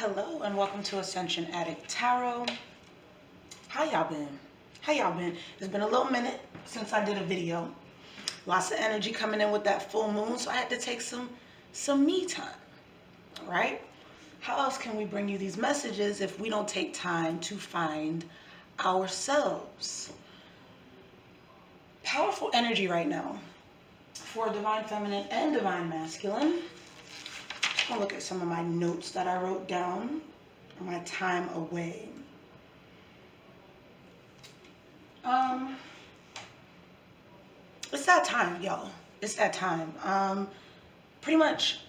Hello and welcome to Ascension Addict Tarot. How y'all been? It's been a little minute since I did a video. Lots of energy coming in with that full moon, so I had to take some me time, right? How else can we bring you these messages if we don't take time to find ourselves? Powerful energy right now for Divine Feminine and Divine Masculine. I'll look at some of my notes that I wrote down on my time away. It's that time, y'all. It's that time. Pretty much,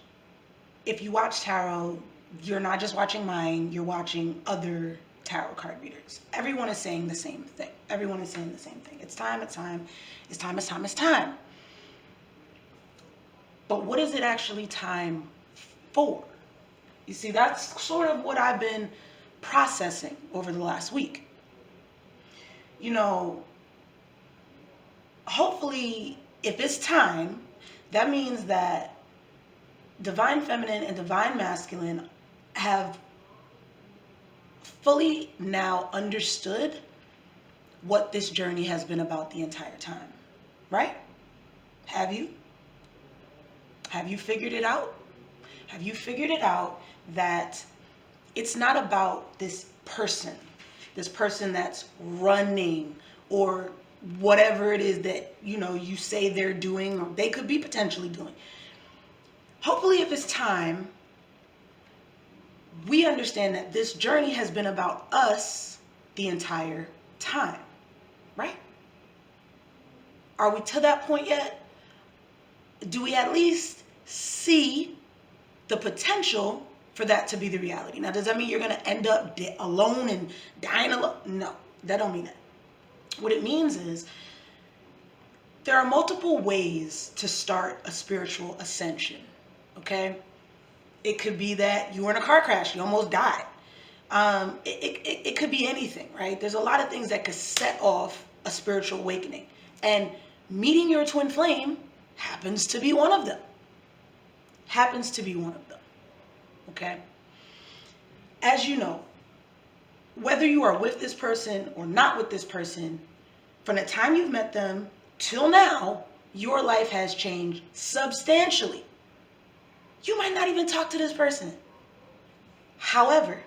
if you watch tarot, you're not just watching mine, you're watching other tarot card readers. Everyone is saying the same thing. It's time. But what is it actually time for? You see, that's sort of what I've been processing over the last week. You know, hopefully, if it's time, that means that Divine Feminine and Divine Masculine have fully now understood what this journey has been about the entire time, right? Have you? Have you figured it out? Have you figured it out that it's not about this person that's running or whatever it is that, you know, you say they're doing or they could be potentially doing. Hopefully, if it's time, we understand that this journey has been about us the entire time, right? Are we to that point yet? Do we at least see the potential for that to be the reality? Now, does that mean you're going to end up alone and dying alone? No, that don't mean that. What it means is there are multiple ways to start a spiritual ascension, okay? It could be that you were in a car crash, you almost died. It could be anything, right? There's a lot of things that could set off a spiritual awakening. And meeting your twin flame happens to be one of them. Okay? As you know, whether you are with this person or not with this person, from the time you've met them till now, your life has changed substantially. You might not even talk to this person. However,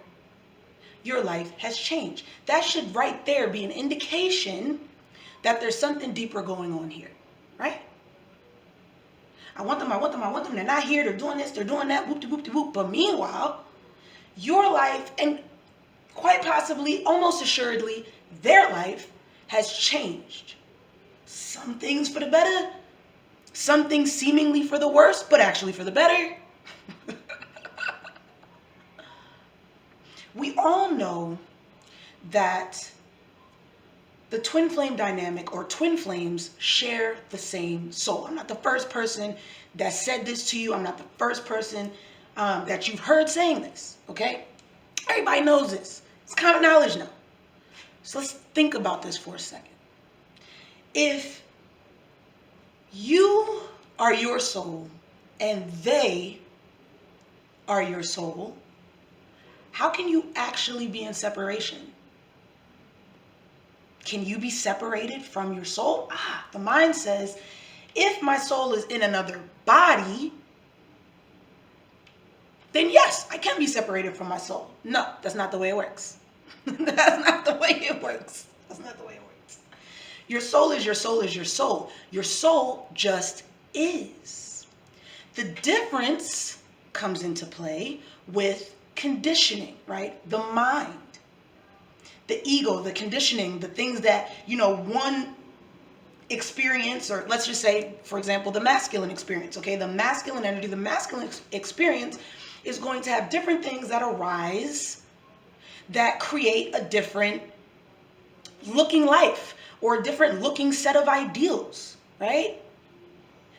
your life has changed. That should right there be an indication that there's something deeper going on here, right? I want them. They're not here. They're doing this. They're doing that. Whoop-de-whoop-de-whoop. But meanwhile, your life, and quite possibly, almost assuredly, their life has changed. Some things for the better. Some things seemingly for the worse, but actually for the better. We all know that the twin flame dynamic or twin flames share the same soul. I'm not the first person that said this to you. I'm not the first person that you've heard saying this, okay? Everybody knows this. It's common knowledge now. So let's think about this for a second. If you are your soul and they are your soul, how can you actually be in separation? Can you be separated from your soul? The mind says, if my soul is in another body, then yes, I can be separated from my soul. No, that's not the way it works. That's not the way it works. Your soul is your soul is your soul. Your soul just is. The difference comes into play with conditioning, right? The mind. The ego, the conditioning, the things that, you know, one experience, or let's just say, for example, the masculine experience, okay? The masculine energy, the masculine experience is going to have different things that arise that create a different looking life or a different looking set of ideals, right?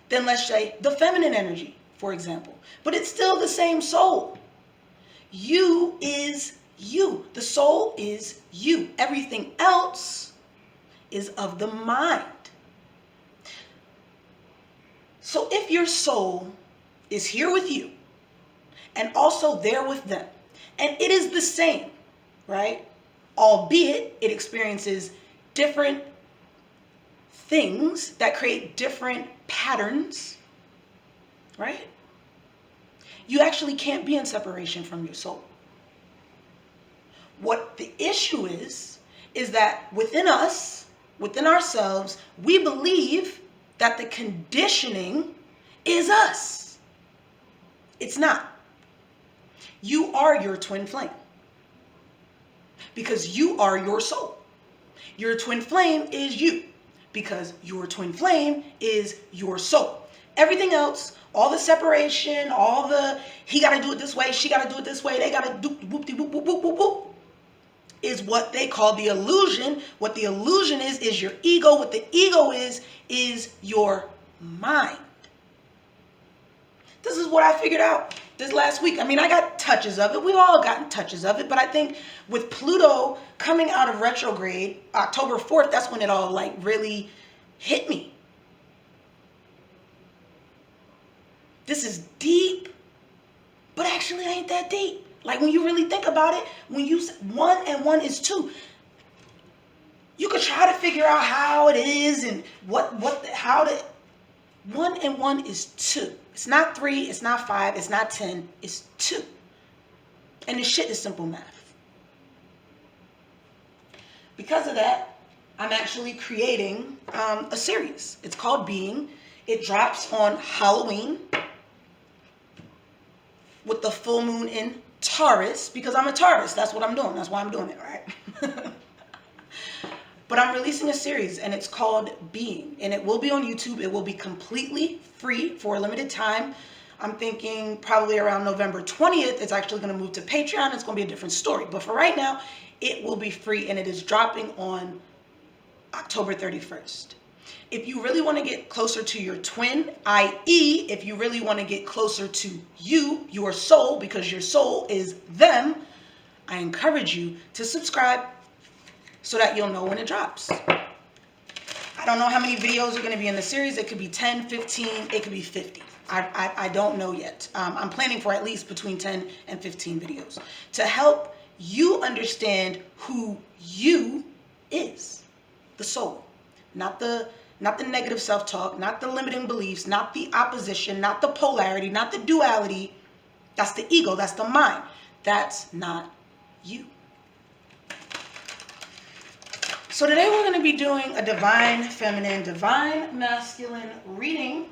Then let's say the feminine energy, for example. But it's still the same soul. You is you. The soul is you. Everything else is of the mind. So if your soul is here with you and also there with them, And it is the same, right? Albeit it experiences different things that create different patterns, right? You actually can't be in separation from your soul. What the issue is that within us, within ourselves, we believe that the conditioning is us. It's not. You are your twin flame because you are your soul. Your twin flame is you because your twin flame is your soul. Everything else, all the separation, all the he got to do it this way, she got to do it this way, they got to do whoop-de-whoop-whoop-whoop-whoop, is what they call the illusion. What the illusion is your ego. What the ego is your mind. This is what I figured out this last week. I mean, I got touches of it. We've all gotten touches of it. But I think with Pluto coming out of retrograde, October 4th, that's when it all like really hit me. This is deep, but actually ain't that deep. Like when you really think about it, when you 1 and 1 is 2, you could try to figure out how it is and how to. 1 and 1 is 2. It's not 3. It's not 5. It's not 10. It's 2. And this shit is simple math. Because of that, I'm actually creating a series. It's called Being. It drops on Halloween with the full moon in Taurus, because I'm a Taurus. That's what I'm doing. That's why I'm doing it, right? But I'm releasing a series and it's called Being, and it will be on YouTube. It will be completely free for a limited time. I'm thinking probably around November 20th, it's actually going to move to Patreon. It's going to be a different story. But for right now, it will be free, and it is dropping on October 31st. If you really want to get closer to your twin, i.e., if you really want to get closer to you, your soul, because your soul is them, I encourage you to subscribe so that you'll know when it drops. I don't know how many videos are going to be in the series. It could be 10, 15, it could be 50. I don't know yet. I'm planning for at least between 10 and 15 videos to help you understand who you is, the soul, not the negative self-talk, not the limiting beliefs, not the opposition, not the polarity, not the duality. That's the ego. That's the mind. That's not you. So today we're going to be doing a divine feminine, divine masculine reading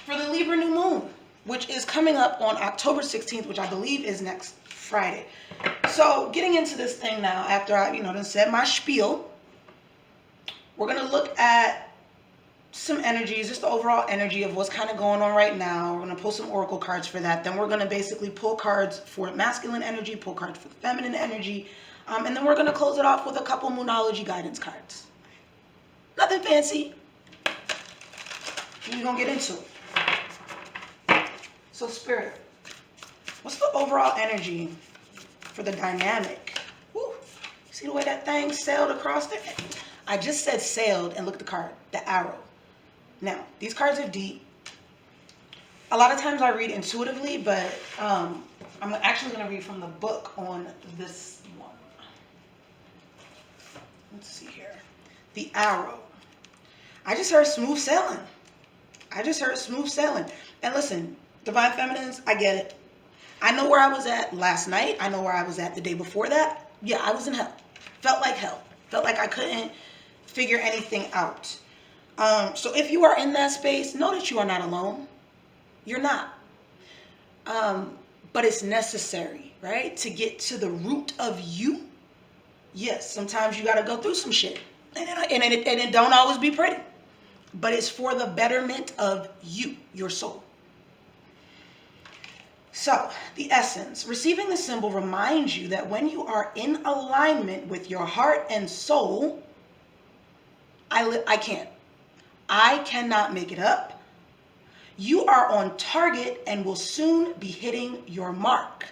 for the Libra new moon, which is coming up on October 16th, which I believe is next Friday. So getting into this thing now, after I, done said my spiel, we're going to look at some energies, just the overall energy of what's kind of going on right now. We're going to pull some oracle cards for that. Then we're going to basically pull cards for masculine energy, pull cards for feminine energy. And then we're going to close it off with a couple Moonology guidance cards. Nothing fancy. We're going to get into it. So Spirit, what's the overall energy for the dynamic? Woo. See the way that thing sailed across there? I just said sailed, and look at the card, the arrow. Now, these cards are deep. A lot of times I read intuitively, but I'm actually going to read from the book on this one. Let's see here. The arrow. I just heard smooth sailing. I just heard smooth sailing. And listen, divine feminines, I get it. I know where I was at last night. I know where I was at the day before that. Yeah, I was in hell. Felt like hell. Felt like I couldn't figure anything out. So if you are in that space, know that you are not alone. You're not. But it's necessary, right? To get to the root of you. Yes, sometimes you got to go through some shit. And it don't always be pretty. But it's for the betterment of you, your soul. So, the essence. Receiving the symbol reminds you that when you are in alignment with your heart and soul, I cannot make it up. You are on target and will soon be hitting your mark.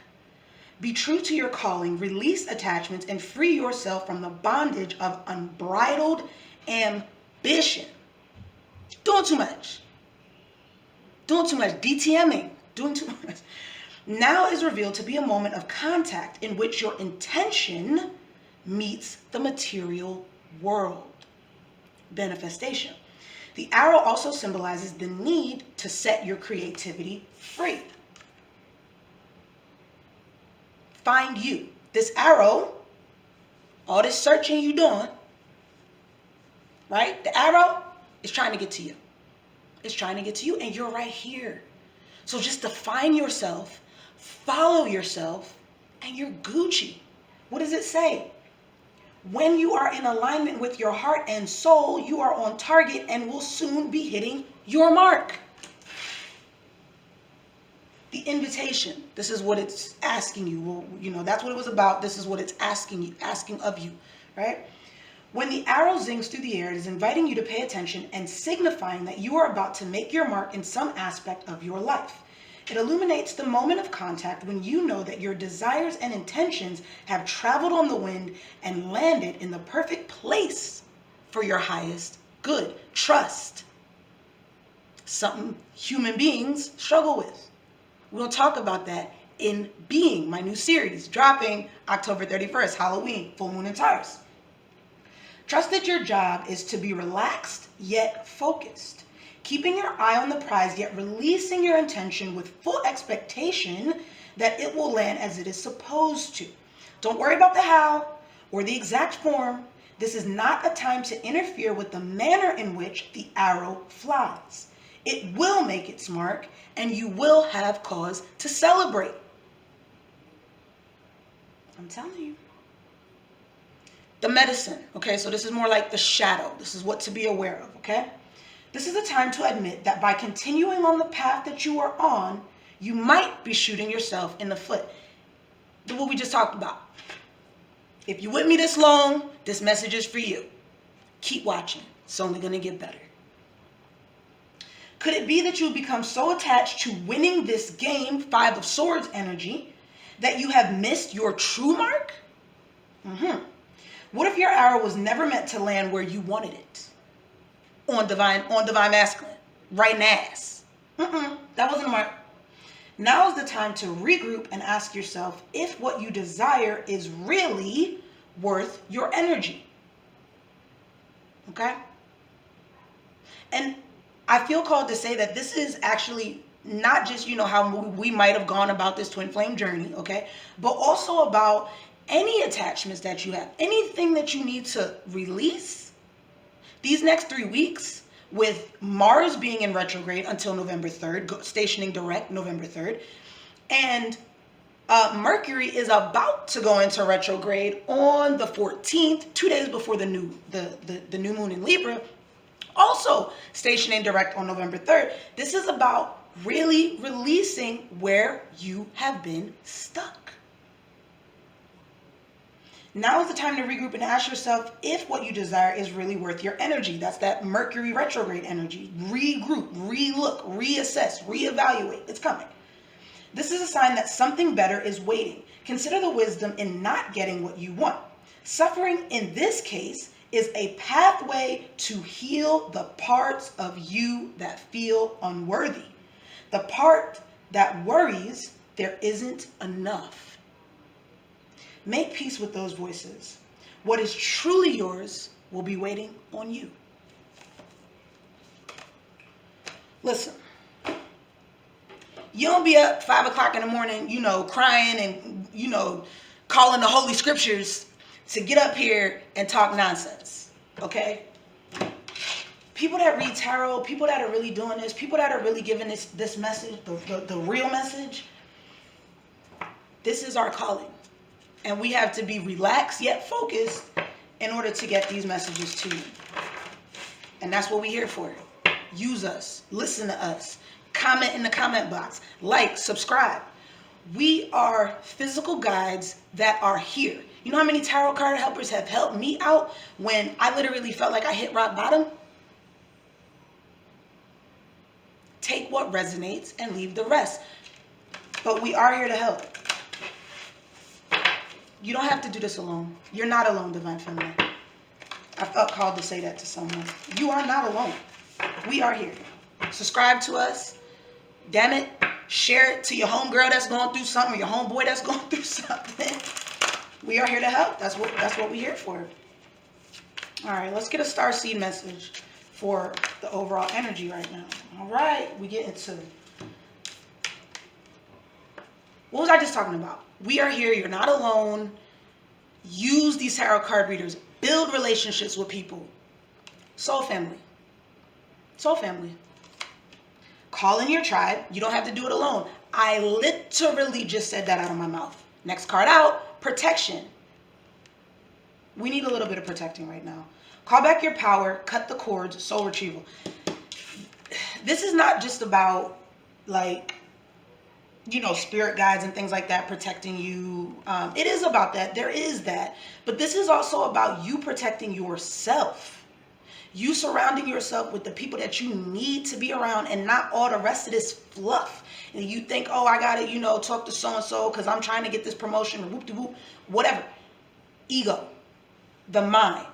Be true to your calling, release attachments, and free yourself from the bondage of unbridled ambition. Doing too much. Doing too much. DTMing. Doing too much. Now is revealed to be a moment of contact in which your intention meets the material world. Manifestation. The arrow also symbolizes the need to set your creativity free. Find you. This arrow, all this searching you doing, right? The arrow is trying to get to you. It's trying to get to you, and you're right here. So just define yourself, follow yourself, and you're Gucci. What does it say? When you are in alignment with your heart and soul, you are on target and will soon be hitting your mark. The invitation. This is what it's asking you. Well, you know, that's what it was about. This is what it's asking of you, right? When the arrow zings through the air, it is inviting you to pay attention and signifying that you are about to make your mark in some aspect of your life. It illuminates the moment of contact when you know that your desires and intentions have traveled on the wind and landed in the perfect place for your highest good. Trust. Something human beings struggle with. We're going to talk about that in Being, my new series, dropping October 31st, Halloween, full moon and Taurus. Trust that your job is to be relaxed yet focused, keeping your eye on the prize yet releasing your intention with full expectation that it will land as it is supposed to. Don't worry about the how or the exact form. This is not a time to interfere with the manner in which the arrow flies. It will make its mark, and you will have cause to celebrate. I'm telling you. The medicine, okay? So this is more like the shadow. This is what to be aware of, okay? This is a time to admit that by continuing on the path that you are on, you might be shooting yourself in the foot. What we just talked about. If you're with me this long, this message is for you. Keep watching. It's only going to get better. Could it be that you become so attached to winning this game, 5 of Swords energy, that you have missed your true mark? What if your arrow was never meant to land where you wanted it? On divine masculine, right in the ass. That wasn't a mark. Now is the time to regroup and ask yourself if what you desire is really worth your energy. Okay? And I feel called to say that this is actually not just, how we might have gone about this twin flame journey, okay? But also about any attachments that you have, anything that you need to release. These next 3 weeks, with Mars being in retrograde until November 3rd, stationing direct November 3rd, and Mercury is about to go into retrograde on the 14th, 2 days before the new moon in Libra, also stationing direct on November 3rd. This is about really releasing where you have been stuck. Now is the time to regroup and ask yourself if what you desire is really worth your energy. That's that Mercury retrograde energy. Regroup, relook, reassess, reevaluate. It's coming. This is a sign that something better is waiting. Consider the wisdom in not getting what you want. Suffering in this case is a pathway to heal the parts of you that feel unworthy. The part that worries there isn't enough. Make peace with those voices. What is truly yours will be waiting on you. Listen, you don't be up 5 o'clock in the morning, crying and, calling the Holy Scriptures to get up here and talk nonsense, okay? People that read tarot, people that are really doing this, people that are really giving this message, the real message, this is our calling. And we have to be relaxed yet focused in order to get these messages to you. And that's what we're here for. Use us. Listen to us. Comment in the comment box. Like, subscribe. We are physical guides that are here. You know how many tarot card helpers have helped me out when I literally felt like I hit rock bottom? Take what resonates and leave the rest. But we are here to help. You don't have to do this alone. You're not alone, Divine Feminine. I felt called to say that to someone. You are not alone. We are here. Subscribe to us. Damn it. Share it to your homegirl that's going through something, or your homeboy that's going through something. We are here to help. That's what we're here for. All right, let's get a star seed message for the overall energy right now. All right, we get into, what was I just talking about? We are here. You're not alone. Use these tarot card readers. Build relationships with people. Soul family. Soul family. Call in your tribe. You don't have to do it alone. I literally just said that out of my mouth. Next card out, protection. We need a little bit of protecting right now. Call back your power, cut the cords, soul retrieval. This is not just about, like, you know, spirit guides and things like that protecting you. It is about that. There is that. But this is also about you protecting yourself. You surrounding yourself with the people that you need to be around, and not all the rest of this fluff. And you think, oh, I got to, you know, talk to so-and-so because I'm trying to get this promotion, whoop-de-whoop, whatever. Ego. The mind.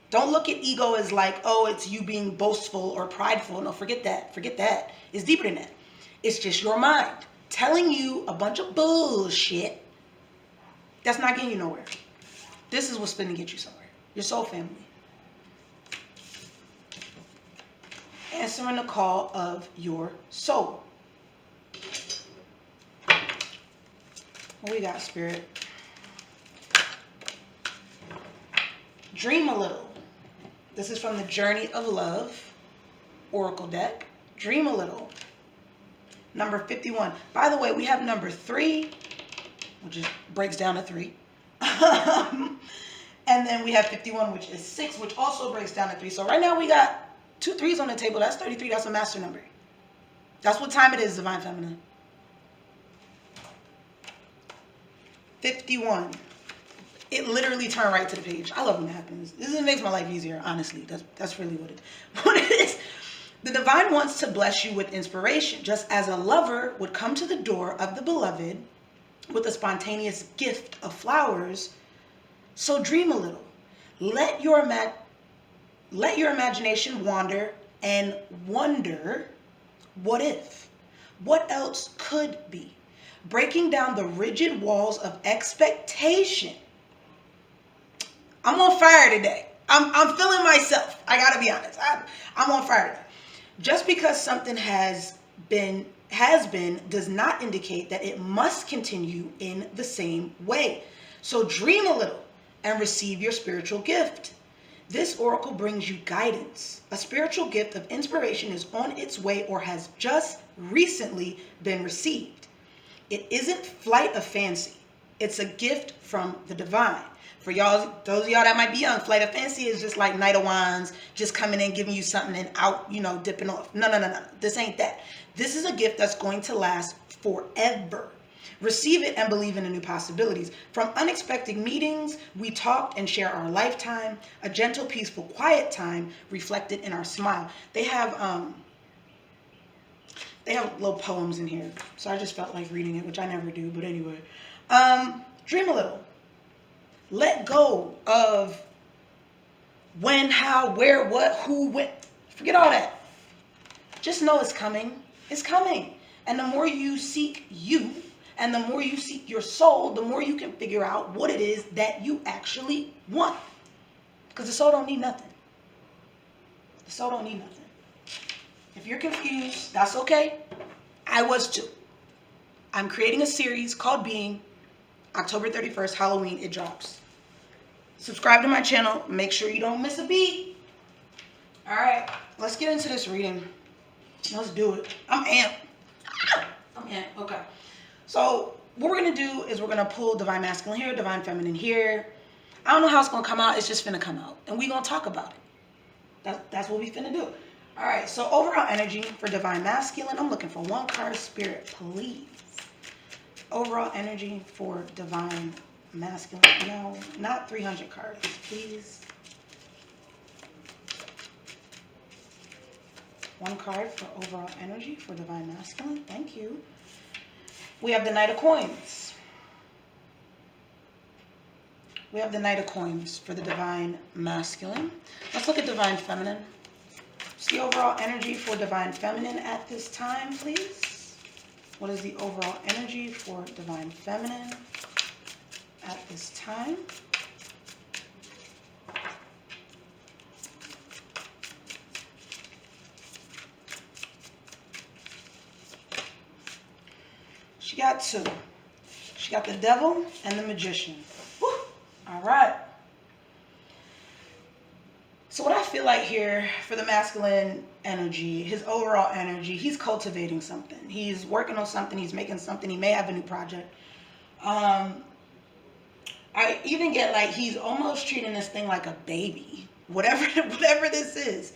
Don't look at ego as like, oh, it's you being boastful or prideful. No, forget that. Forget that. It's deeper than that. It's just your mind telling you a bunch of bullshit that's not getting you nowhere. This is what's going to get you somewhere. Your soul family. Answering the call of your soul. What we got, Spirit? Dream a little. This is from the Journey of Love Oracle deck. Dream a little. Number 51. By the way, we have number 3, which breaks down to 3. And then we have 51, which is 6, which also breaks down to 3. So right now we got 2 3s on the table. That's 33. That's a master number. That's what time it is, Divine Feminine. 51. It literally turned right to the page. I love when that happens. This makes my life easier, honestly. That's really what it is. The divine wants to bless you with inspiration, just as a lover would come to the door of the beloved with a spontaneous gift of flowers. So dream a little. Let your imagination wander and wonder, what if? What else could be? Breaking down the rigid walls of expectation. I'm on fire today. I'm feeling myself. I gotta be honest. I'm on fire today. Just because something has been does not indicate that it must continue in the same way. So dream a little and receive your spiritual gift. This oracle brings you guidance. A spiritual gift of inspiration is on its way or has just recently been received. It isn't flight of fancy. It's a gift from the divine. For y'all, those of y'all that might be young, flight of fancy is just like Knight of Wands, just coming in, giving you something and out, you know, dipping off. No. This ain't that. This is a gift that's going to last forever. Receive it and believe in the new possibilities. From unexpected meetings, we talk and share our lifetime, a gentle, peaceful, quiet time reflected in our smile. They have little poems in here, so I just felt like reading it, which I never do, but anyway. Dream a little. Let go of when, how, where, what, who, when. Forget all that. Just know it's coming. It's coming. And the more you seek you, and the more you seek your soul, the more you can figure out what it is that you actually want. Because the soul don't need nothing. The soul don't need nothing. If you're confused, that's okay. I was too. I'm creating a series called Being. October 31st, Halloween, it drops. Subscribe to my channel. Make sure you don't miss a beat. All right, let's get into this reading. Let's do it. I'm amped. Okay. So what we're going to do is we're going to pull Divine Masculine here, Divine Feminine here. I don't know how it's going to come out. It's just finna come out. And we're going to talk about it. That's what we finna do. All right, so overall energy for Divine Masculine. I'm looking for one card, Spirit, please. Overall energy for Divine Masculine. No, not 300 cards, please. One card for overall energy for Divine Masculine. Thank you. We have the Knight of Coins. We have the Knight of Coins for the Divine Masculine. Let's look at Divine Feminine. What's the overall energy for Divine Feminine at this time, please? What is the overall energy for Divine Feminine at this time? She got 2. She got the Devil and the Magician. Woo! All right. So what I feel like here for the masculine energy, his overall energy, he's cultivating something. He's working on something. He's making something. He may have a new project. I even get like he's almost treating this thing like a baby. Whatever this is.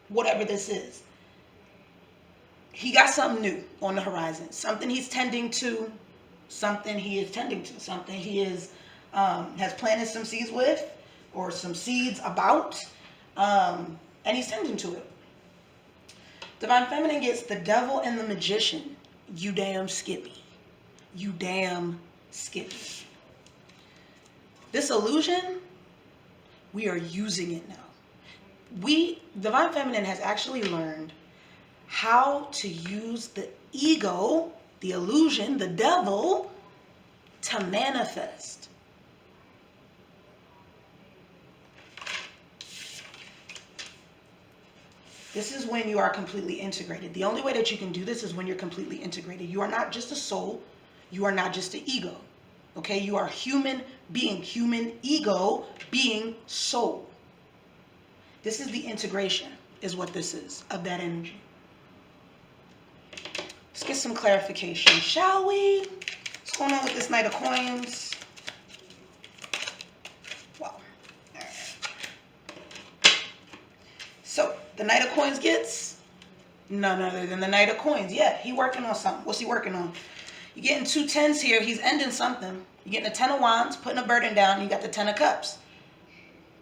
Whatever this is. He got something new on the horizon. Something he's tending to. Something he is tending to. Something he is has planted some seeds with. Or some seeds about, and he's tending to it. Divine Feminine gets the Devil and the Magician. You damn Skippy. You damn Skippy. This illusion, we are using it now. Divine Feminine has actually learned how to use the ego, the illusion, the devil, to manifest. This is when you are completely integrated. The only way that you can do this is when you're completely integrated. You are not just a soul. You are not just an ego. Okay? You are human being. Human ego being soul. This is the integration, is what this is, of that energy. Let's get some clarification, shall we? What's going on with this Knight of Coins? Wow. All right. So, the Knight of Coins gets none other than the Knight of Coins. Yeah, he working on something. What's he working on? You're getting 2 10s here. He's ending something. You're getting a 10 of Wands, putting a burden down. You got the 10 of Cups.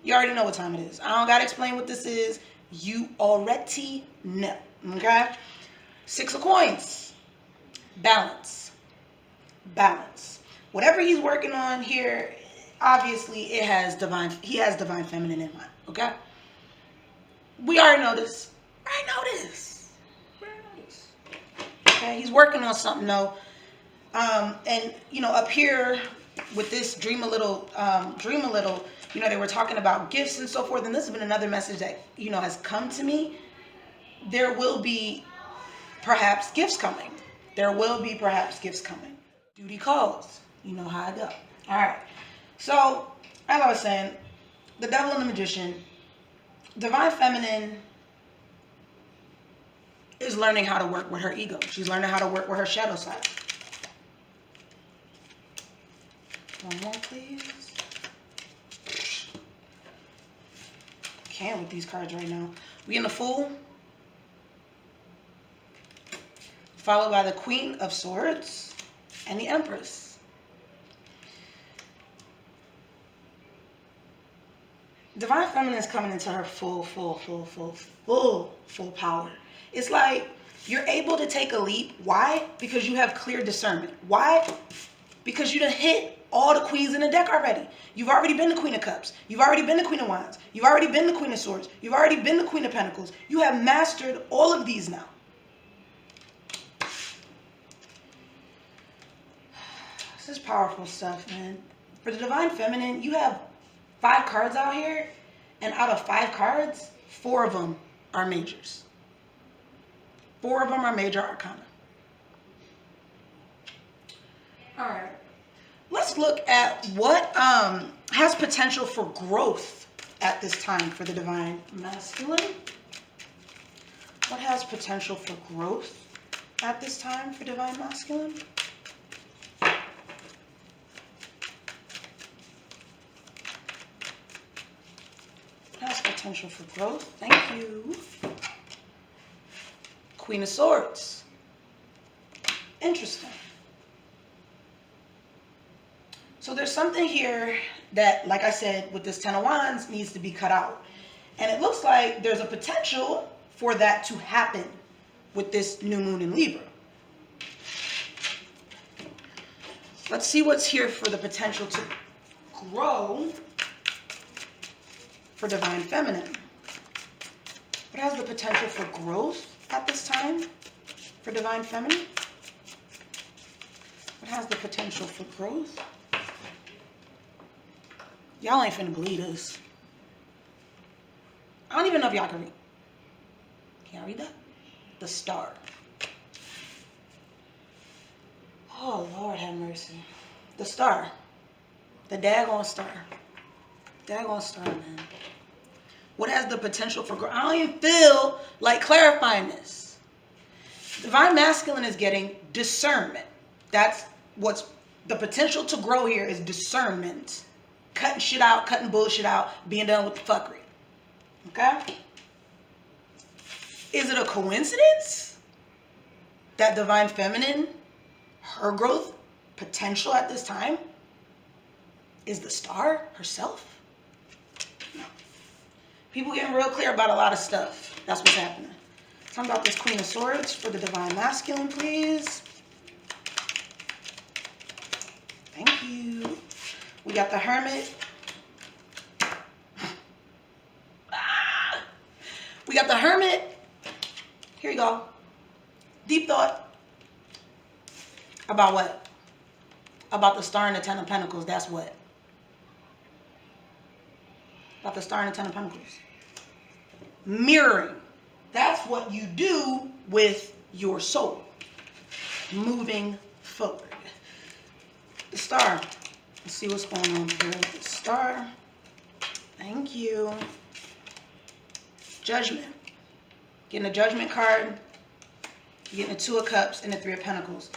You already know what time it is. I don't got to explain what this is. You already know. Okay? 6 of Coins. Balance. Balance. Whatever he's working on here, obviously he has Divine Feminine in mind. Okay? We already know this. I know this. Okay, he's working on something though. And you know, up here with this dream a little, you know, they were talking about gifts and so forth, and this has been another message that, you know, has come to me. There will be perhaps gifts coming. There will be perhaps gifts coming. Duty calls. You know how I go. All right. So, as I was saying, the Devil and the Magician. Divine Feminine is learning how to work with her ego. She's learning how to work with her shadow side. One more, please. Can't with these cards right now. We in the Fool. Followed by the Queen of Swords and the Empress. Divine Feminine is coming into her full power. It's like you're able to take a leap. Why? Because you have clear discernment. Why? Because you done hit all the queens in the deck already. You've already been the Queen of Cups. You've already been the Queen of Wands. You've already been the Queen of Swords. You've already been the Queen of Pentacles. You have mastered all of these now. This is powerful stuff, man. For the Divine Feminine, you have 5 cards out here, and out of 5 cards, 4 of them are majors. 4 of them are major arcana. All right. Let's look at what has potential for growth at this time for the Divine Masculine. What has potential for growth at this time for Divine Masculine? Has potential for growth. Thank you. Queen of Swords. Interesting. So there's something here that, like I said, with this 10 of Wands needs to be cut out. And it looks like there's a potential for that to happen with this new moon in Libra. Let's see what's here for the potential to grow for Divine Feminine. What has the potential for growth at this time for Divine Feminine? What has the potential for growth? Y'all ain't finna believe this. I don't even know if y'all can read. Can y'all read that? The Star. Oh, Lord have mercy. The Star. The daggone star. Daggone star, man. What has the potential for growth? I don't even feel like clarifying this. Divine Masculine is getting discernment. That's what's the potential to grow here is discernment. Cutting shit out, cutting bullshit out, being done with the fuckery. Okay? Is it a coincidence that Divine Feminine, her growth potential at this time, is the star herself? No. People getting real clear about a lot of stuff. That's what's happening. Talk about this Queen of Swords for the Divine Masculine, please. Thank you. We got the Hermit. We got the Hermit. Here you go. Deep thought. About what? About the Star and the Ten of Pentacles. That's what? About the Star and the Ten of Pentacles. Mirroring. That's what you do with your soul. Moving forward. The Star. Let's see what's going on here with the Star. Thank you. Judgment. Getting a Judgment card. Getting a Two of Cups and the Three of Pentacles.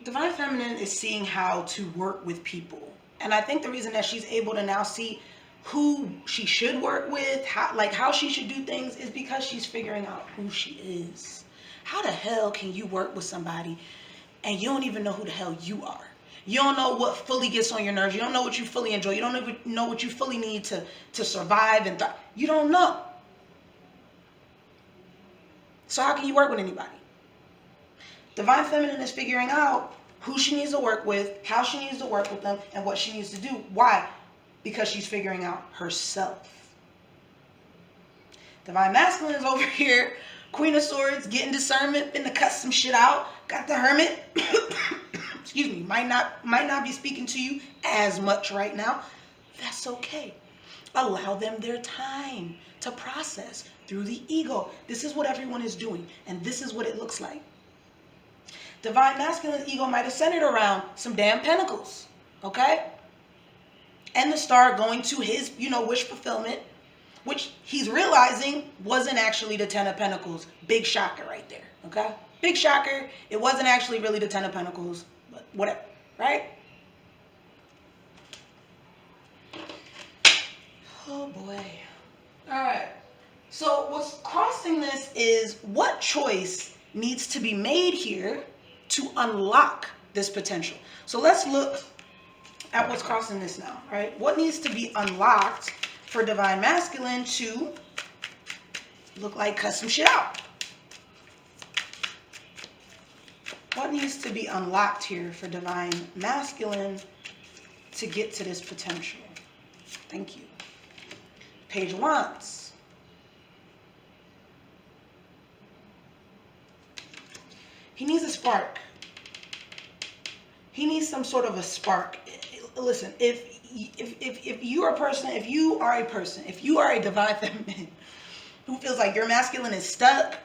Divine Feminine is seeing how to work with people. And I think the reason that she's able to now see who she should work with, how she should do things, is because she's figuring out who she is. How the hell can you work with somebody and you don't even know who the hell you are? You don't know what fully gets on your nerves. You don't know what you fully enjoy. You don't even know what you fully need to survive and thrive. You don't know. So how can you work with anybody? Divine Feminine is figuring out who she needs to work with, how she needs to work with them, and what she needs to do. Why? Because she's figuring out herself. Divine Masculine is over here, Queen of Swords, getting discernment, finna cut some shit out. Got the Hermit. Excuse me, might not be speaking to you as much right now. That's okay. Allow them their time to process through the ego. This is what everyone is doing, and this is what it looks like. Divine Masculine's ego might have centered around some damn pentacles, okay? And the Star going to his, wish fulfillment, which he's realizing wasn't actually the Ten of Pentacles. Big shocker right there, okay? Big shocker. It wasn't actually really the Ten of Pentacles, but whatever, right? Oh, boy. All right. So what's crossing this is what choice needs to be made here to unlock this potential. So let's look at what's crossing this now, right? What needs to be unlocked for Divine Masculine to look like cut some shit out? What needs to be unlocked here for Divine Masculine to get to this potential? Thank you. Page of Wands. He needs a spark. He needs some sort of a spark. Listen, if you are a person, if you are a Divine Feminine who feels like your masculine is stuck,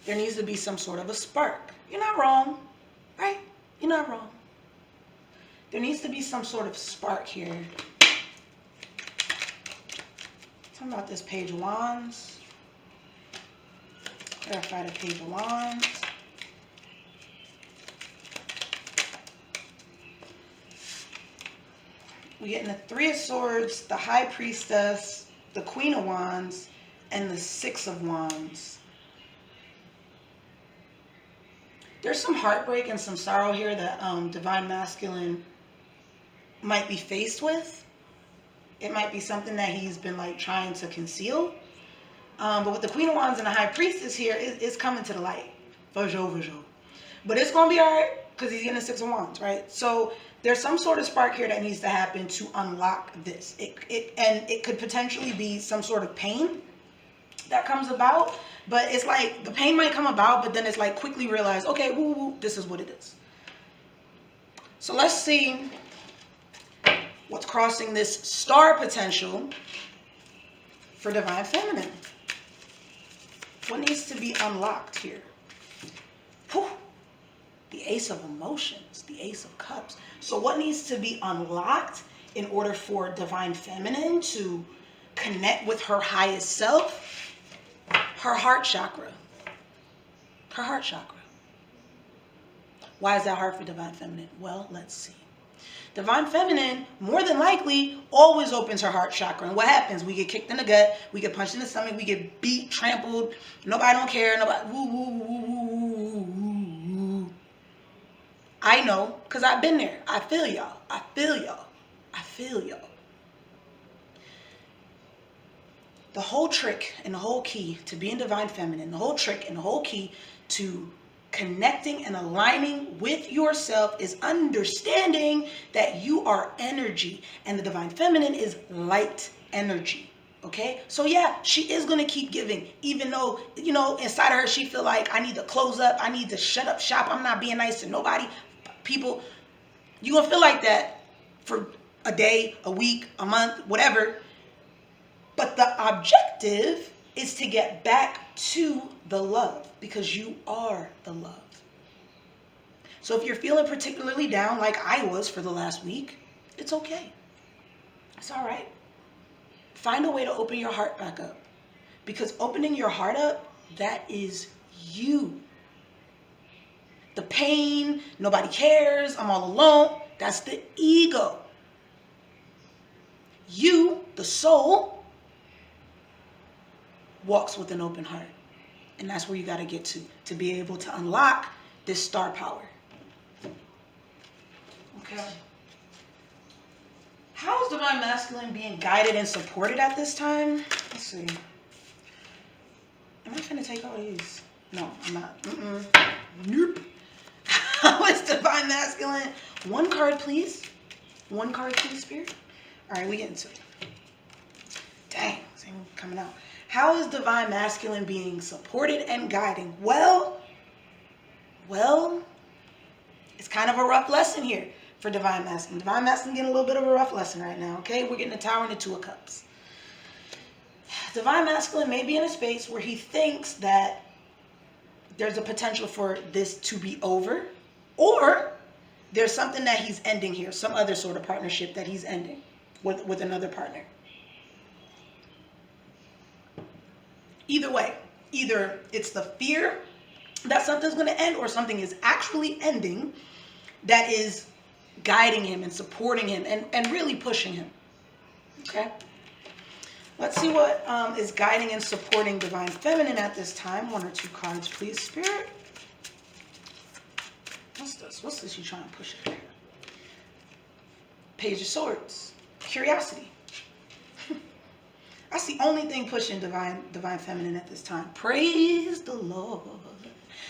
there needs to be some sort of a spark. You're not wrong, right? You're not wrong. There needs to be some sort of spark here. Talking about this Page of Wands. Clarify the Page of Wands. We're getting the Three of Swords, the High Priestess, the Queen of Wands, and the Six of Wands. There's some heartbreak and some sorrow here that Divine Masculine might be faced with. It might be something that he's been trying to conceal. But with the Queen of Wands and the High Priestess here, it's coming to the light. For sure, for sure. But it's going to be all right because he's getting a 6 of Wands, right? So there's some sort of spark here that needs to happen to unlock this. It could potentially be some sort of pain that comes about. But it's like the pain might come about, but then it's like quickly realize, okay, woo, this is what it is. So let's see what's crossing this star potential for Divine Feminine. What needs to be unlocked here? Whew. The Ace of Emotions, the Ace of Cups. So what needs to be unlocked in order for Divine Feminine to connect with her highest self? Her heart chakra. Her heart chakra. Why is that hard for Divine Feminine? Well, let's see. Divine Feminine, more than likely, always opens her heart chakra. And what happens? We get kicked in the gut. We get punched in the stomach. We get beat, trampled. Nobody don't care. Nobody. Woo, woo, woo, woo, woo, woo. I know, because I've been there. I feel y'all. I feel y'all. I feel y'all. The whole trick and the whole key to being Divine Feminine, the whole trick and the whole key to connecting and aligning with yourself is understanding that you are energy and the Divine Feminine is light energy. Okay, so yeah, she is going to keep giving, even though, you know, inside of her she feel like I need to close up, I need to shut up shop, I'm not being nice to nobody. People, you gonna feel like that for a day, a week, a month, whatever. But the objective is to get back to the love, because you are the love. So if you're feeling particularly down like I was for the last week, it's okay. It's all right. Find a way to open your heart back up, because opening your heart up, that is you. The pain, nobody cares, I'm all alone, that's the ego. You, the soul, walks with an open heart. And that's where you got to get to be able to unlock this star power. Okay. How is Divine Masculine being guided and supported at this time? Let's see. Am I finna take all these? No, I'm not. Nope. How is Divine Masculine? One card, please. One card, please, Spirit. All right, we get into it. Dang, it's ain't coming out. How is Divine Masculine being supported and guiding? Well, it's kind of a rough lesson here for Divine Masculine. Divine Masculine getting a little bit of a rough lesson right now, okay? We're getting the Tower and the Two of Cups. Divine Masculine may be in a space where he thinks that there's a potential for this to be over, or there's something that he's ending here, some other sort of partnership that he's ending with another partner. Either way, either it's the fear that something's going to end, or something is actually ending that is guiding him and supporting him and really pushing him. Okay? Let's see what is guiding and supporting Divine Feminine at this time. One or two cards, please, Spirit. What's this? What's this you trying to push it? Page of Swords. Curiosity. That's the only thing pushing Divine Feminine at this time. Praise the Lord.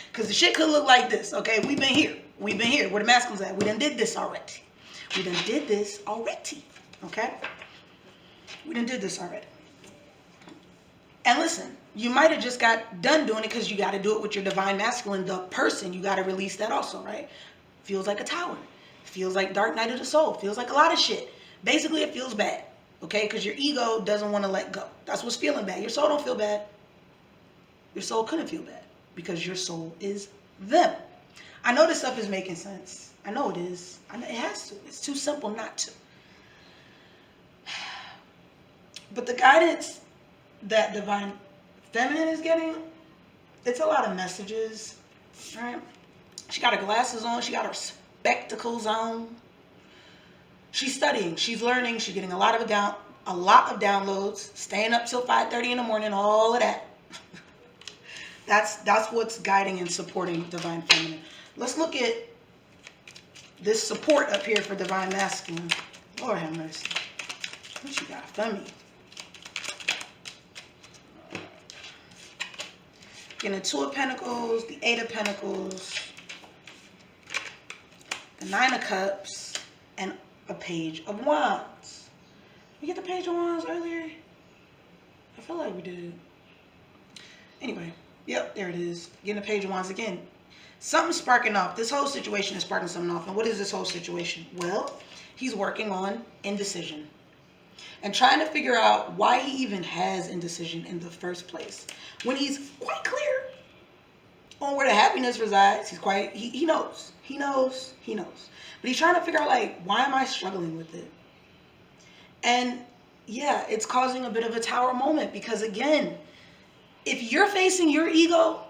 Because the shit could look like this, okay? We've been here. We've been here. Where the masculine's at. We done did this already. We done did this already, okay? We done did this already. And listen, you might have just got done doing it because you got to do it with your Divine Masculine, the person. You got to release that also, right? Feels like a tower. Feels like Dark Night of the Soul. Feels like a lot of shit. Basically, it feels bad. Okay, because your ego doesn't want to let go. That's what's feeling bad. Your soul don't feel bad. Your soul couldn't feel bad because your soul is them. I know this stuff is making sense. I know it is. I know it has to. It's too simple not to. But the guidance that Divine Feminine is getting, it's a lot of messages. Right? She got her glasses on. She got her spectacles on. She's studying, she's learning, she's getting a lot of downloads, staying up till 5:30 in the morning, all of that. That's what's guiding and supporting Divine Feminine. Let's look at this support up here for Divine Masculine. Lord have mercy. What you got for me? Getting the Two of Pentacles, the Eight of Pentacles, the Nine of Cups, and a Page of Wands. We get the Page of Wands earlier? I feel like we did. Anyway, yep, there it is. Getting the Page of Wands again. Something's sparking off. This whole situation is sparking something off. And what is this whole situation? Well, he's working on indecision and trying to figure out why he even has indecision in the first place. When he's quite clear on where the happiness resides, he knows. But he's trying to figure out, like, why am I struggling with it? And yeah, it's causing a bit of a tower moment because, again, if you're facing your ego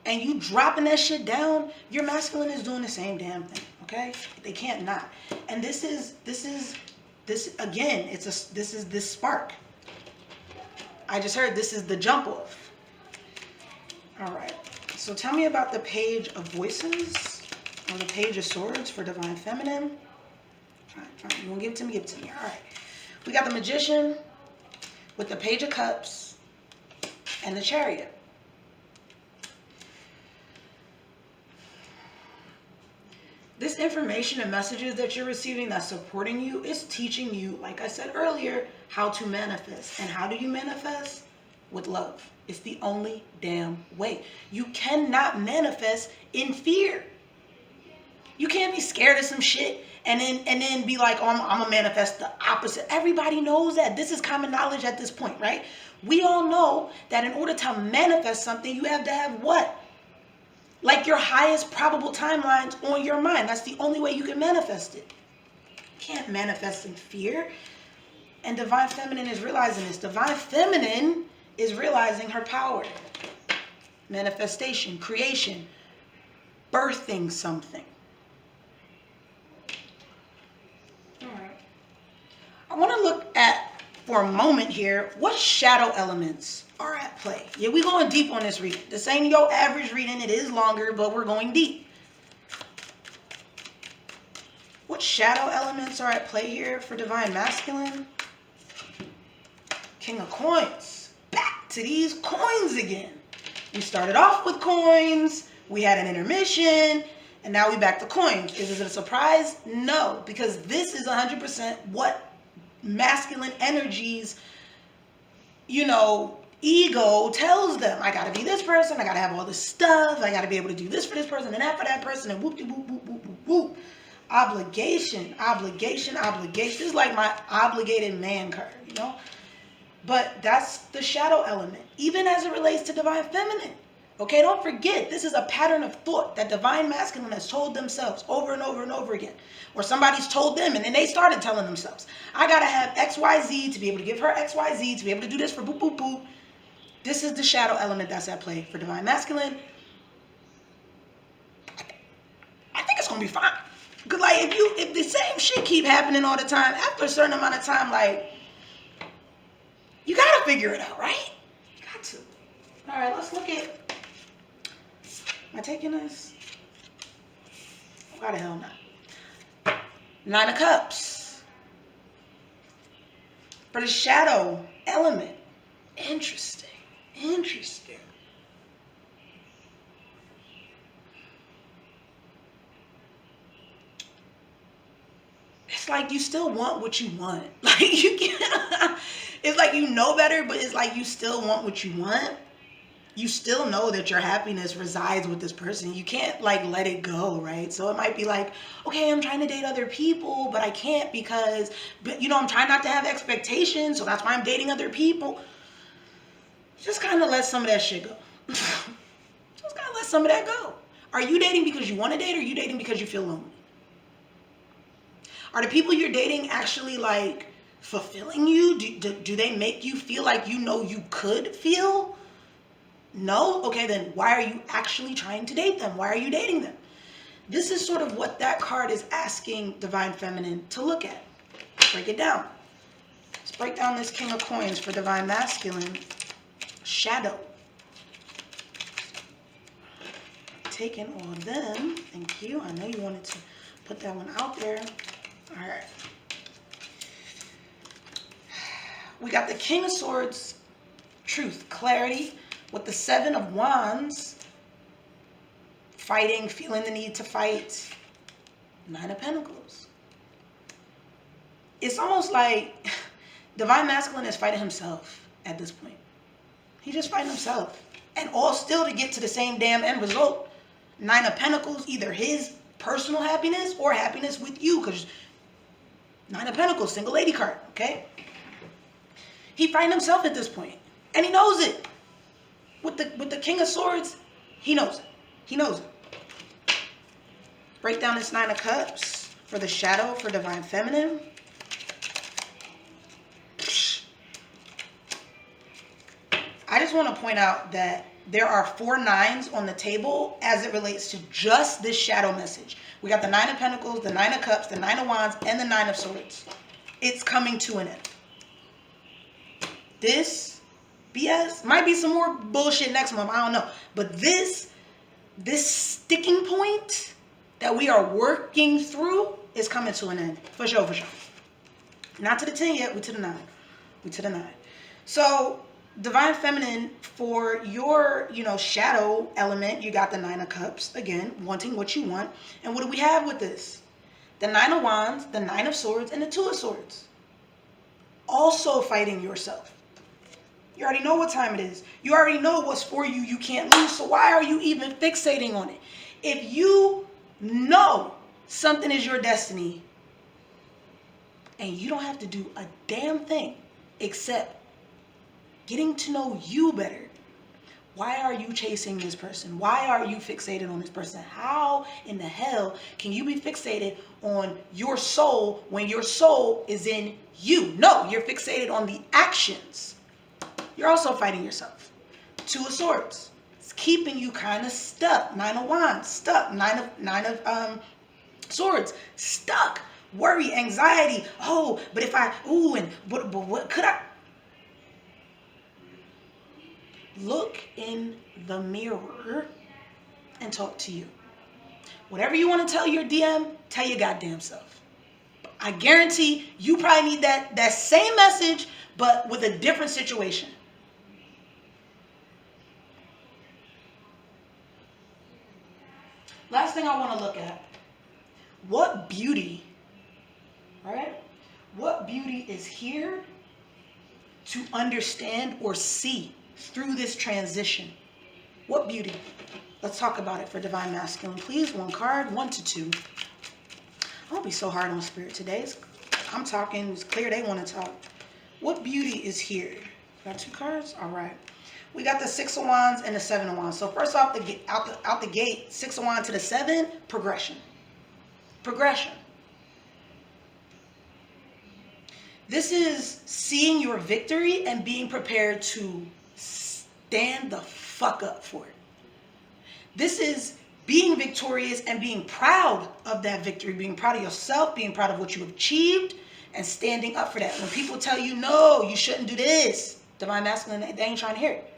and you dropping that shit down, your masculine is doing the same damn thing, okay? They can't not. And this is again, this is this spark. I just heard this is the jump off. All right. So tell me about the Page of Voices or the Page of Swords for Divine Feminine. Fine. You want to give it to me? Give it to me. All right. We got the Magician with the Page of Cups and the Chariot. This information and messages that you're receiving that's supporting you is teaching you, like I said earlier, how to manifest. And how do you manifest? With love. It's the only damn way. You cannot manifest in fear. You can't be scared of some shit and then be like, oh, I'm gonna manifest the opposite. Everybody knows that. This is common knowledge at this point, right? We all know that in order to manifest something, you have to have what? Like your highest probable timelines on your mind. That's the only way you can manifest it. You can't manifest in fear. And Divine Feminine is realizing this. Divine Feminine is realizing her power. Manifestation, creation, birthing something. All right. I want to look at, for a moment here, what shadow elements are at play. Yeah, we're going deep on this reading. This ain't your average reading. It is longer, but we're going deep. What shadow elements are at play here for Divine Masculine? King of Coins. Back to these coins again. We started off with coins. We had an intermission. And now we back to coins. Is it a surprise? No, because this is 100% what masculine energies, ego tells them. I got to be this person. I got to have all this stuff. I got to be able to do this for this person and that for that person. And whoop-de-whoop-whoop-whoop-whoop. Obligation. This is like my obligated man card, But that's the shadow element, even as it relates to Divine Feminine. Okay, don't forget, this is a pattern of thought that Divine Masculine has told themselves over and over and over again. Or somebody's told them and then they started telling themselves, I got to have XYZ to be able to give her XYZ, to be able to do this for boop, boop, boop. This is the shadow element that's at play for Divine Masculine. I think it's going to be fine. Because, like, if the same shit keep happening all the time, after a certain amount of time, like, you got to figure it out, right? You got to. All right, let's look at... Am I taking this? Why the hell not? Nine of Cups. For the shadow element. Interesting. It's like you still want what you want. Like you can't... It's like you know better, but it's like you still want what you want. You still know that your happiness resides with this person. You can't like let it go, right? So it might be like, okay, I'm trying to date other people, but I can't because, I'm trying not to have expectations. So that's why I'm dating other people. Just kind of let some of that shit go. Just kind of let some of that go. Are you dating because you want to date or are you dating because you feel lonely? Are the people you're dating actually like fulfilling you? Do they make you feel like you could feel? No? Okay, then why are you actually trying to date them? Why are you dating them? This is sort of what that card is asking Divine Feminine to look at. Break it down. Let's break down this King of Coins for Divine Masculine. Shadow. Taking all of them. Thank you. I know you wanted to put that one out there. All right. We got the King of Swords. Truth. Clarity. With the Seven of Wands, fighting, feeling the need to fight. Nine of Pentacles. It's almost like Divine Masculine is fighting himself at this point. He's just fighting himself. And all still to get to the same damn end result. Nine of Pentacles, either his personal happiness or happiness with you. Because Nine of Pentacles, single lady card, okay? He fighting himself at this point. And he knows it. With the King of Swords, he knows it. He knows it. Break down this Nine of Cups for the shadow for Divine Feminine. I just want to point out that there are 4 nines on the table as it relates to just this shadow message. We got the Nine of Pentacles, the Nine of Cups, the Nine of Wands, and the Nine of Swords. It's coming to an end. This BS might be some more bullshit next month. I don't know. But this sticking point that we are working through is coming to an end. For sure, for sure. Not to the 10 yet. We to the 9. We to the 9. So Divine Feminine, for your, shadow element, you got the Nine of Cups. Again, wanting what you want. And what do we have with this? The Nine of Wands, the Nine of Swords, and the Two of Swords. Also fighting yourself. You already know what time it is. You already know what's for you. You can't lose. So why are you even fixating on it? If you know something is your destiny and you don't have to do a damn thing except getting to know you better, why are you chasing this person? Why are you fixated on this person? How in the hell can you be fixated on your soul when your soul is in you? No, you're fixated on the actions. You're also fighting yourself. Two of Swords. It's keeping you kind of stuck. Nine of Wands, stuck. Nine of Swords, stuck. Worry, anxiety. Oh, but if I, but what could I? Look in the mirror and talk to you. Whatever you want to tell your DM, tell your goddamn self. I guarantee you probably need that same message, but with a different situation. Last thing I want to look at. What beauty, right? What beauty is here to understand or see through this transition? What beauty? Let's talk about it for Divine Masculine. Please, 1 card, 1 to 2. I won't be so hard on Spirit today. I'm talking, it's clear they want to talk. What beauty is here? Got 2 cards? All right. We got the 6 of Wands and the 7 of Wands. So first off, out the gate, 6 of Wands to the 7, progression. Progression. This is seeing your victory and being prepared to stand the fuck up for it. This is being victorious and being proud of that victory, being proud of yourself, being proud of what you achieved, and standing up for that. When people tell you, no, you shouldn't do this, Divine Masculine, they ain't trying to hear it.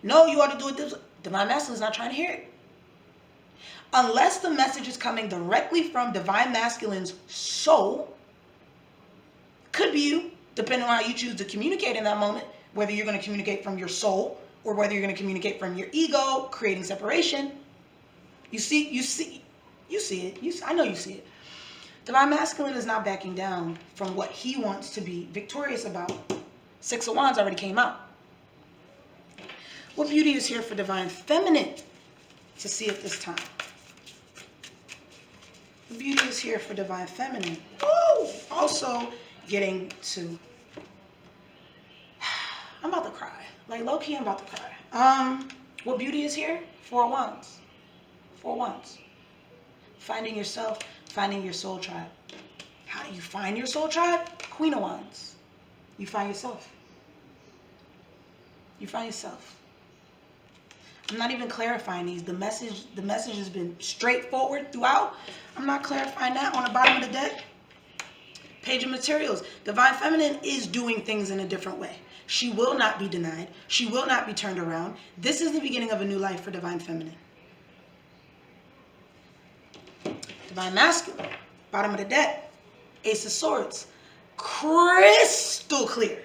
No, you ought to do it this way. Divine Masculine is not trying to hear it. Unless the message is coming directly from Divine Masculine's soul, could be you, depending on how you choose to communicate in that moment, whether you're going to communicate from your soul or whether you're going to communicate from your ego, creating separation. You see it. I know you see it. Divine Masculine is not backing down from what he wants to be victorious about. 6 of Wands already came out. What beauty is here for Divine Feminine to see at this time? What beauty is here for Divine Feminine? Woo! Also getting to... I'm about to cry. Like, low-key, I'm about to cry. What beauty is here? 4 of Wands. 4 of Wands. Finding yourself, finding your soul tribe. How do you find your soul tribe? Queen of Wands. You find yourself. You find yourself. I'm not even clarifying these. The message has been straightforward throughout. I'm not clarifying that. On the bottom of the deck, Page of Materials. Divine Feminine is doing things in a different way. She will not be denied. She will not be turned around. This is the beginning of a new life for Divine Feminine. Divine Masculine. Bottom of the deck, Ace of Swords. Crystal clear.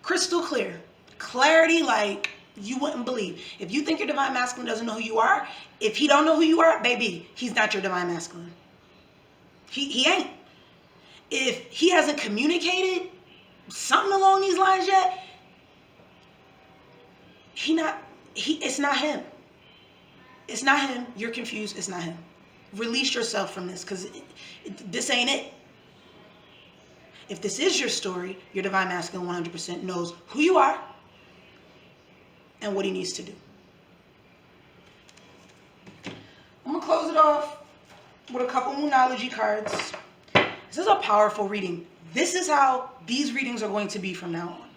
Crystal clear. Clarity like you wouldn't believe. If you think your Divine Masculine doesn't know who you are, if he don't know who you are, baby, he's not your Divine Masculine. He ain't. If he hasn't communicated something along these lines yet, it's not him. It's not him. You're confused. It's not him. Release yourself from this, because this ain't it. If this is your story, your divine masculine 100% knows who you are and what he needs to do. I'm going to close it off with a couple Moonology cards. This is a powerful reading. This is how these readings are going to be from now on.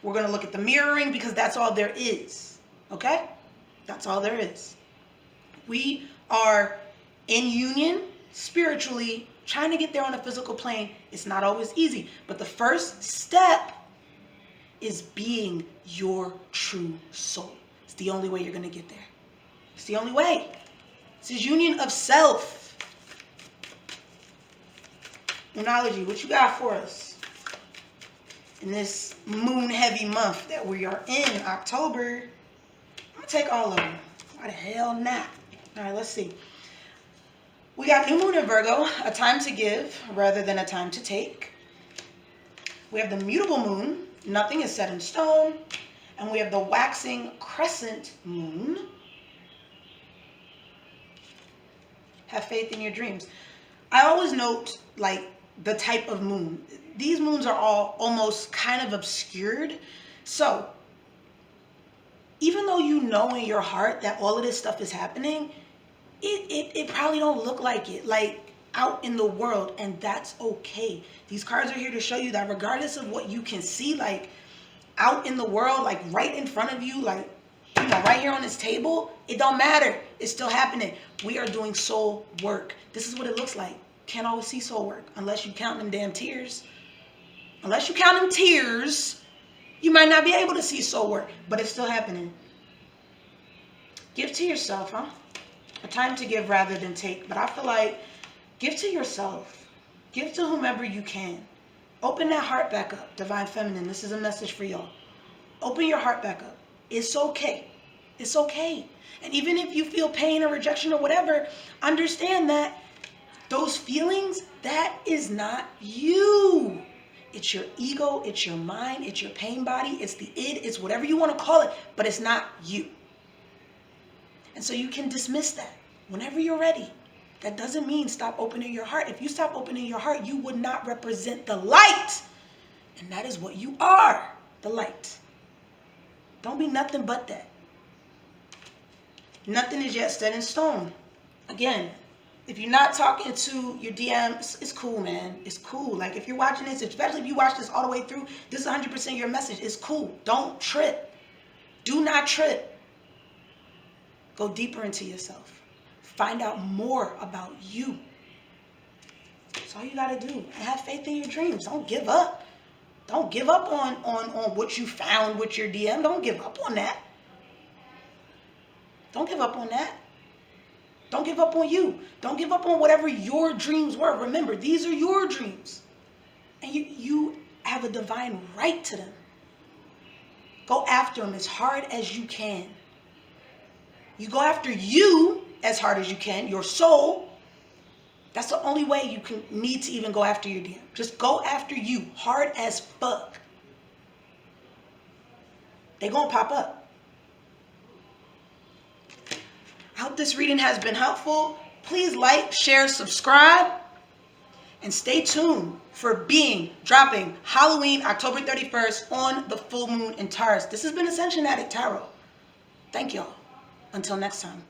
We're going to look at the mirroring, because that's all there is. Okay? That's all there is. We are in union spiritually, trying to get there on a physical plane. It's not always easy. But the first step is being your true soul. It's the only way you're going to get there. It's the only way. This is union of self. Moonology, what you got for us in this moon heavy month that we are in, October? I'm going to take all of them. Why the hell not? All right, let's see. We got new moon in Virgo, a time to give rather than a time to take. We have the mutable moon, nothing is set in stone. And we have the waxing crescent moon. Have faith in your dreams. I always note, like, the type of moon. These moons are all almost kind of obscured. So, even though you know in your heart that all of this stuff is happening, it probably don't look like it, like out in the world, and that's okay. These cards are here to show you that regardless of what you can see, like out in the world, like right in front of you, like, you know, right here on this table, it don't matter. It's still happening. We are doing soul work. This is what it looks like. Can't always see soul work unless you count them damn tears. Unless you count them tears, you might not be able to see soul work, but it's still happening. Give to yourself, huh? A time to give rather than take. But I feel like give to yourself. Give to whomever you can. Open that heart back up. Divine Feminine, this is a message for y'all. Open your heart back up. It's okay. It's okay. And even if you feel pain or rejection or whatever, understand that those feelings, that is not you. It's your ego, it's your mind, it's your pain body, it's the id, it's whatever you want to call it, but it's not you. And so you can dismiss that whenever you're ready. That doesn't mean stop opening your heart. If you stop opening your heart, you would not represent the light. And that is what you are, the light. Don't be nothing but that. Nothing is yet set in stone. Again, if you're not talking to your DMs, it's cool, man. It's cool. Like, if you're watching this, especially if you watch this all the way through, this is 100% your message. It's cool. Don't trip. Do not trip. Go deeper into yourself. Find out more about you. That's all you got to do. And have faith in your dreams. Don't give up. Don't give up on what you found with your DM. Don't give up on that. Don't give up on that. Don't give up on you. Don't give up on whatever your dreams were. Remember, these are your dreams. And you have a divine right to them. Go after them as hard as you can. You go after you as hard as you can, your soul. That's the only way you can need to even go after your DM. Just go after you hard as fuck. They're going to pop up. I hope this reading has been helpful. Please like, share, subscribe, and stay tuned for dropping Halloween, October 31st on the full moon in Taurus. This has been Ascension Addict Tarot. Thank y'all. Until next time.